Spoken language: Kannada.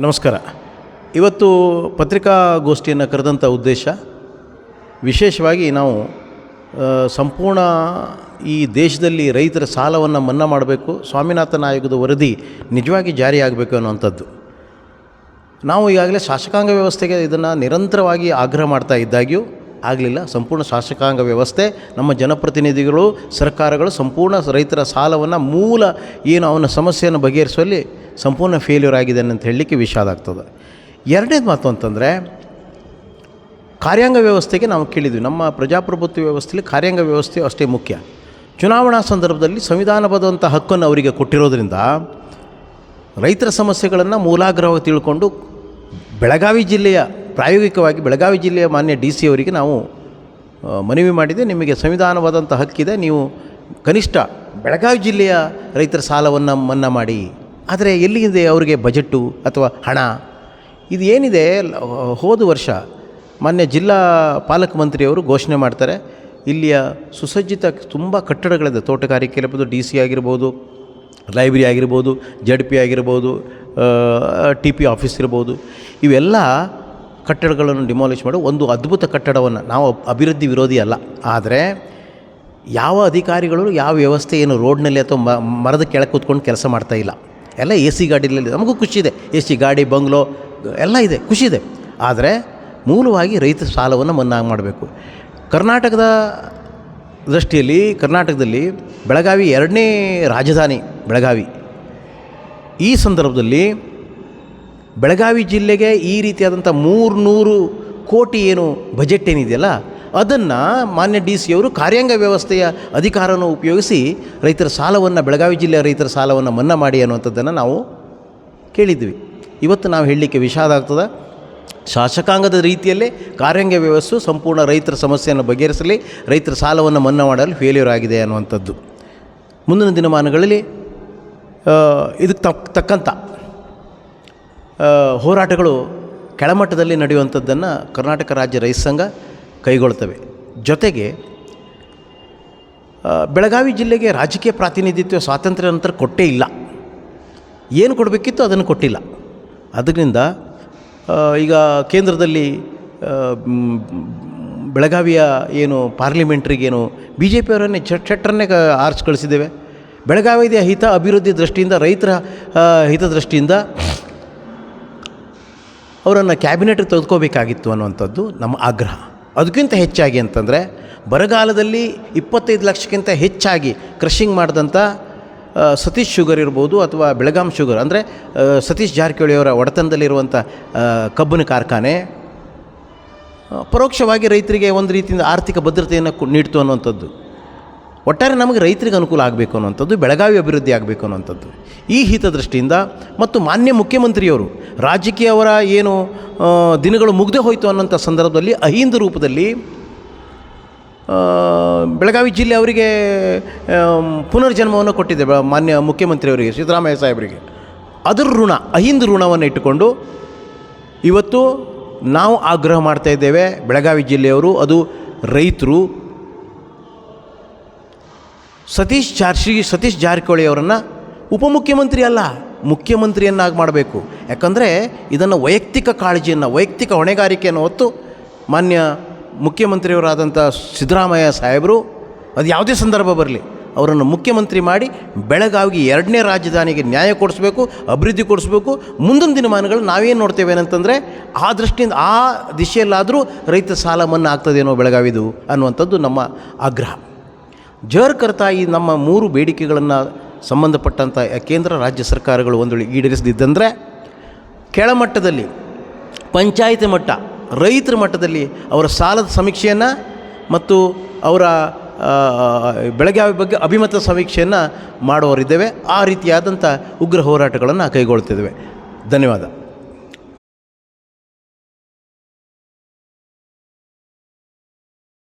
ನಮಸ್ಕಾರ. ಇವತ್ತು ಪತ್ರಿಕಾಗೋಷ್ಠಿಯನ್ನು ಕರೆದಂಥ ಉದ್ದೇಶ ವಿಶೇಷವಾಗಿ ನಾವು ಸಂಪೂರ್ಣ ಈ ದೇಶದಲ್ಲಿ ರೈತರ ಸಾಲವನ್ನು ಮನ್ನಾ ಮಾಡಬೇಕು, ಸ್ವಾಮಿನಾಥನ್ ಆಯೋಗದ ವರದಿ ನಿಜವಾಗಿ ಜಾರಿಯಾಗಬೇಕು ಅನ್ನುವಂಥದ್ದು. ನಾವು ಈಗಾಗಲೇ ಶಾಸಕಾಂಗ ವ್ಯವಸ್ಥೆಗೆ ಇದನ್ನು ನಿರಂತರವಾಗಿ ಆಗ್ರಹ ಮಾಡ್ತಾ ಇದ್ದಾಗ್ಯೂ ಆಗಲಿಲ್ಲ. ಸಂಪೂರ್ಣ ಶಾಸಕಾಂಗ ವ್ಯವಸ್ಥೆ, ನಮ್ಮ ಜನಪ್ರತಿನಿಧಿಗಳು, ಸರ್ಕಾರಗಳು ಸಂಪೂರ್ಣ ರೈತರ ಸಾಲವನ್ನು ಮೂಲ ಏನು ಅವನ ಸಮಸ್ಯೆಯನ್ನು ಬಗೆಹರಿಸುವಲ್ಲಿ ಸಂಪೂರ್ಣ ಫೇಲ್ಯೂರ್ ಆಗಿದೆ ಅಂತ ಹೇಳಲಿಕ್ಕೆ ವಿಷಾದ ಆಗ್ತದೆ. ಎರಡನೇದು ಮಾತು ಅಂತಂದರೆ ಕಾರ್ಯಾಂಗ ವ್ಯವಸ್ಥೆಗೆ ನಾವು ಕೇಳಿದ್ವಿ. ನಮ್ಮ ಪ್ರಜಾಪ್ರಭುತ್ವ ವ್ಯವಸ್ಥೆಯಲ್ಲಿ ಕಾರ್ಯಾಂಗ ವ್ಯವಸ್ಥೆ ಅಷ್ಟೇ ಮುಖ್ಯ. ಚುನಾವಣಾ ಸಂದರ್ಭದಲ್ಲಿ ಸಂವಿಧಾನಬದ್ಧವಂಥ ಹಕ್ಕನ್ನು ಅವರಿಗೆ ಕೊಟ್ಟಿರೋದ್ರಿಂದ ರೈತರ ಸಮಸ್ಯೆಗಳನ್ನು ಮೂಲಾಗ್ರಹವಾಗಿ ತಿಳ್ಕೊಂಡು ಪ್ರಾಯೋಗಿಕವಾಗಿ ಬೆಳಗಾವಿ ಜಿಲ್ಲೆಯ ಮಾನ್ಯ DC ಅವರಿಗೆ ನಾವು ಮನವಿ ಮಾಡಿದೆ. ನಿಮಗೆ ಸಂವಿಧಾನವಾದಂಥ ಹಕ್ಕಿದೆ, ನೀವು ಕನಿಷ್ಠ ಬೆಳಗಾವಿ ಜಿಲ್ಲೆಯ ರೈತರ ಸಾಲವನ್ನು ಮನ್ನಾ ಮಾಡಿ. ಆದರೆ ಎಲ್ಲಿದೆ ಅವರಿಗೆ ಬಜೆಟ್ಟು ಅಥವಾ ಹಣ? ಇದು ಏನಿದೆ, ಹೋದ ವರ್ಷ ಮಾನ್ಯ ಜಿಲ್ಲಾ ಪಾಲಕ ಮಂತ್ರಿಯವರು ಘೋಷಣೆ ಮಾಡ್ತಾರೆ, ಇಲ್ಲಿಯ ಸುಸಜ್ಜಿತ ತುಂಬ ಕಟ್ಟಡಗಳಿದೆ, ತೋಟಗಾರಿಕೆ ಇರ್ಬೋದು, DC ಆಗಿರ್ಬೋದು, ಲೈಬ್ರರಿ ಆಗಿರ್ಬೋದು, ZP ಆಗಿರ್ಬೋದು, TP ಆಫೀಸ್ ಇರ್ಬೋದು, ಇವೆಲ್ಲ ಕಟ್ಟಡಗಳನ್ನು ಡಿಮಾಲಿಷ್ ಮಾಡಿ ಒಂದು ಅದ್ಭುತ ಕಟ್ಟಡವನ್ನು, ನಾವು ಅಭಿವೃದ್ಧಿ ವಿರೋಧಿ ಅಲ್ಲ, ಆದರೆ ಯಾವ ಅಧಿಕಾರಿಗಳು ಯಾವ ವ್ಯವಸ್ಥೆ ಏನು ರೋಡ್ನಲ್ಲಿ ಅಥವಾ ಮರದ ಕೆಳಗೆ ಕೂತ್ಕೊಂಡು ಕೆಲಸ ಮಾಡ್ತಾಯಿಲ್ಲ. ಎಲ್ಲ AC ಗಾಡಿಯಲ್ಲಿ, ನಮಗೂ ಖುಷಿ ಇದೆ, AC ಗಾಡಿ, ಬಂಗ್ಲೋ ಎಲ್ಲ ಇದೆ, ಖುಷಿ ಇದೆ. ಆದರೆ ಮೂಲವಾಗಿ ರೈತರ ಸಾಲವನ್ನು ಮನ್ನಾ ಮಾಡಬೇಕು. ಕರ್ನಾಟಕದ ದೃಷ್ಟಿಯಲ್ಲಿ ಕರ್ನಾಟಕದಲ್ಲಿ ಬೆಳಗಾವಿ ಎರಡನೇ ರಾಜಧಾನಿ ಬೆಳಗಾವಿ. ಈ ಸಂದರ್ಭದಲ್ಲಿ ಬೆಳಗಾವಿ ಜಿಲ್ಲೆಗೆ ಈ ರೀತಿಯಾದಂಥ 300 ಕೋಟಿ ಏನು ಬಜೆಟ್ ಏನಿದೆಯಲ್ಲ, ಅದನ್ನು ಮಾನ್ಯ DC ಅವರು ಕಾರ್ಯಾಂಗ ವ್ಯವಸ್ಥೆಯ ಅಧಿಕಾರವನ್ನು ಉಪಯೋಗಿಸಿ ರೈತರ ಸಾಲವನ್ನು, ಬೆಳಗಾವಿ ಜಿಲ್ಲೆಯ ರೈತರ ಸಾಲವನ್ನು ಮನ್ನಾ ಮಾಡಿ ಅನ್ನುವಂಥದ್ದನ್ನು ನಾವು ಕೇಳಿದ್ವಿ. ಇವತ್ತು ನಾವು ಹೇಳಲಿಕ್ಕೆ ವಿಷಾದ ಆಗ್ತದೆ. ಶಾಸಕಾಂಗದ ರೀತಿಯಲ್ಲೇ ಕಾರ್ಯಾಂಗ ವ್ಯವಸ್ಥೆ ಸಂಪೂರ್ಣ ರೈತರ ಸಮಸ್ಯೆಯನ್ನು ಬಗೆಹರಿಸಲಿ, ರೈತರ ಸಾಲವನ್ನು ಮನ್ನಾ ಮಾಡಲು ಫೇಲ್ಯೂರ್ ಆಗಿದೆ ಅನ್ನುವಂಥದ್ದು. ಮುಂದಿನ ದಿನಮಾನಗಳಲ್ಲಿ ಇದಕ್ಕೆ ತಕ್ಕಂಥ ಹೋರಾಟಗಳು ಕೆಳಮಟ್ಟದಲ್ಲಿ ನಡೆಯುವಂಥದ್ದನ್ನು ಕರ್ನಾಟಕ ರಾಜ್ಯ ರೈತ ಸಂಘ ಕೈಗೊಳ್ತವೆ. ಜೊತೆಗೆ ಬೆಳಗಾವಿ ಜಿಲ್ಲೆಗೆ ರಾಜಕೀಯ ಪ್ರಾತಿನಿಧಿತ್ವ ಸ್ವಾತಂತ್ರ್ಯ ನಂತರ ಕೊಟ್ಟೇ ಇಲ್ಲ. ಏನು ಕೊಡಬೇಕಿತ್ತು ಅದನ್ನು ಕೊಟ್ಟಿಲ್ಲ. ಅದರಿಂದ ಈಗ ಕೇಂದ್ರದಲ್ಲಿ ಬೆಳಗಾವಿಯ ಏನು ಪಾರ್ಲಿಮೆಂಟ್ರಿಗೇನು BJP ಅವರನ್ನೇ ಚಟ್ಟರನ್ನೇ ಆರಿಸಿ ಕಳಿಸಿದ್ದೇವೆ. ಬೆಳಗಾವಿಯ ಅಭಿವೃದ್ಧಿ ದೃಷ್ಟಿಯಿಂದ, ರೈತರ ಹಿತದೃಷ್ಟಿಯಿಂದ ಅವರನ್ನು ಕ್ಯಾಬಿನೆಟ್ಗೆ ತೆಗೆದುಕೋಬೇಕಾಗಿತ್ತು ಅನ್ನುವಂಥದ್ದು ನಮ್ಮ ಆಗ್ರಹ. ಅದಕ್ಕಿಂತ ಹೆಚ್ಚಾಗಿ ಅಂತಂದರೆ ಬರಗಾಲದಲ್ಲಿ 25 ಲಕ್ಷಕ್ಕಿಂತ ಹೆಚ್ಚಾಗಿ ಕ್ರಷಿಂಗ್ ಮಾಡಿದಂಥ ಸತೀಶ್ ಶುಗರ್ ಇರ್ಬೋದು ಅಥವಾ ಬೆಳಗಾಂ ಶುಗರ್, ಅಂದರೆ ಸತೀಶ್ ಜಾರಕಿಹೊಳಿಯವರ ಒಡೆತನದಲ್ಲಿರುವಂಥ ಕಬ್ಬಿನ ಕಾರ್ಖಾನೆ ಪರೋಕ್ಷವಾಗಿ ರೈತರಿಗೆ ಒಂದು ರೀತಿಯಿಂದ ಆರ್ಥಿಕ ಭದ್ರತೆಯನ್ನು ನೀಡ್ತು ಅನ್ನುವಂಥದ್ದು. ಒಟ್ಟಾರೆ ನಮಗೆ ರೈತರಿಗೆ ಅನುಕೂಲ ಆಗಬೇಕು ಅನ್ನುವಂಥದ್ದು, ಬೆಳಗಾವಿ ಅಭಿವೃದ್ಧಿ ಆಗಬೇಕು ಅನ್ನುವಂಥದ್ದು. ಈ ಹಿತದೃಷ್ಟಿಯಿಂದ ಮತ್ತು ಮಾನ್ಯ ಮುಖ್ಯಮಂತ್ರಿಯವರು ರಾಜಕೀಯ ಅವರ ಏನು ದಿನಗಳು ಮುಗ್ದೇ ಹೋಯಿತು ಅನ್ನೋಂಥ ಸಂದರ್ಭದಲ್ಲಿ ಅಹಿಂದ ರೂಪದಲ್ಲಿ ಬೆಳಗಾವಿ ಜಿಲ್ಲೆ ಅವರಿಗೆ ಪುನರ್ಜನ್ಮವನ್ನು ಕೊಟ್ಟಿದೆ ಮಾನ್ಯ ಮುಖ್ಯಮಂತ್ರಿಯವರಿಗೆ, ಸಿದ್ದರಾಮಯ್ಯ ಸಾಹೇಬರಿಗೆ. ಅದರ ಋಣ, ಅಹಿಂದ ಋಣವನ್ನು ಇಟ್ಟುಕೊಂಡು ಇವತ್ತು ನಾವು ಆಗ್ರಹ ಮಾಡ್ತಾಯಿದ್ದೇವೆ. ಬೆಳಗಾವಿ ಜಿಲ್ಲೆಯವರು, ಅದು ರೈತರು, ಸತೀಶ್ ಜಾರಕಿಹೊಳಿ ಅವರನ್ನು ಉಪಮುಖ್ಯಮಂತ್ರಿ ಅಲ್ಲ, ಮುಖ್ಯಮಂತ್ರಿಯನ್ನಾಗಿ ಮಾಡಬೇಕು. ಯಾಕಂದರೆ ಇದನ್ನು ವೈಯಕ್ತಿಕ ಕಾಳಜಿಯನ್ನು, ವೈಯಕ್ತಿಕ ಹೊಣೆಗಾರಿಕೆಯನ್ನು ಹೊತ್ತು ಮಾನ್ಯ ಮುಖ್ಯಮಂತ್ರಿಯವರಾದಂಥ ಸಿದ್ದರಾಮಯ್ಯ ಸಾಹೇಬರು, ಅದು ಯಾವುದೇ ಸಂದರ್ಭ ಬರಲಿ, ಅವರನ್ನು ಮುಖ್ಯಮಂತ್ರಿ ಮಾಡಿ ಬೆಳಗಾವಿಗೆ ಎರಡನೇ ರಾಜಧಾನಿಗೆ ನ್ಯಾಯ ಕೊಡಿಸ್ಬೇಕು, ಅಭಿವೃದ್ಧಿ ಕೊಡಿಸ್ಬೇಕು. ಮುಂದಿನ ದಿನಮಾನಗಳು ನಾವೇನು ನೋಡ್ತೇವೆ ಅಂತಂದರೆ ಆ ದೃಷ್ಟಿಯಿಂದ, ಆ ದಿಶೆಯಲ್ಲಾದರೂ ರೈತ ಸಾಲ ಮನ್ನಾ ಆಗ್ತದೇನೋ ಬೆಳಗಾವಿದು ಅನ್ನುವಂಥದ್ದು ನಮ್ಮ ಆಗ್ರಹ. ಕರ್ತಾ ಈ ನಮ್ಮ 3 ಬೇಡಿಕೆಗಳನ್ನು ಸಂಬಂಧಪಟ್ಟಂಥ ಕೇಂದ್ರ ರಾಜ್ಯ ಸರ್ಕಾರಗಳು ಒಂದು ವೇಳೆ ಈಡೇರಿಸದಿದ್ದಂದರೆ ಕೆಳಮಟ್ಟದಲ್ಲಿ ಪಂಚಾಯಿತಿ ಮಟ್ಟ, ರೈತರ ಮಟ್ಟದಲ್ಲಿ ಅವರ ಸಾಲದ ಸಮೀಕ್ಷೆಯನ್ನು ಮತ್ತು ಅವರ ಬೆಳಗಾವಿ ಬಗ್ಗೆ ಅಭಿಮತ ಸಮೀಕ್ಷೆಯನ್ನು ಮಾಡುವವರಿದ್ದೇವೆ. ಆ ರೀತಿಯಾದಂಥ ಉಗ್ರ ಹೋರಾಟಗಳನ್ನು ಕೈಗೊಳ್ತಿದ್ದೇವೆ. ಧನ್ಯವಾದ.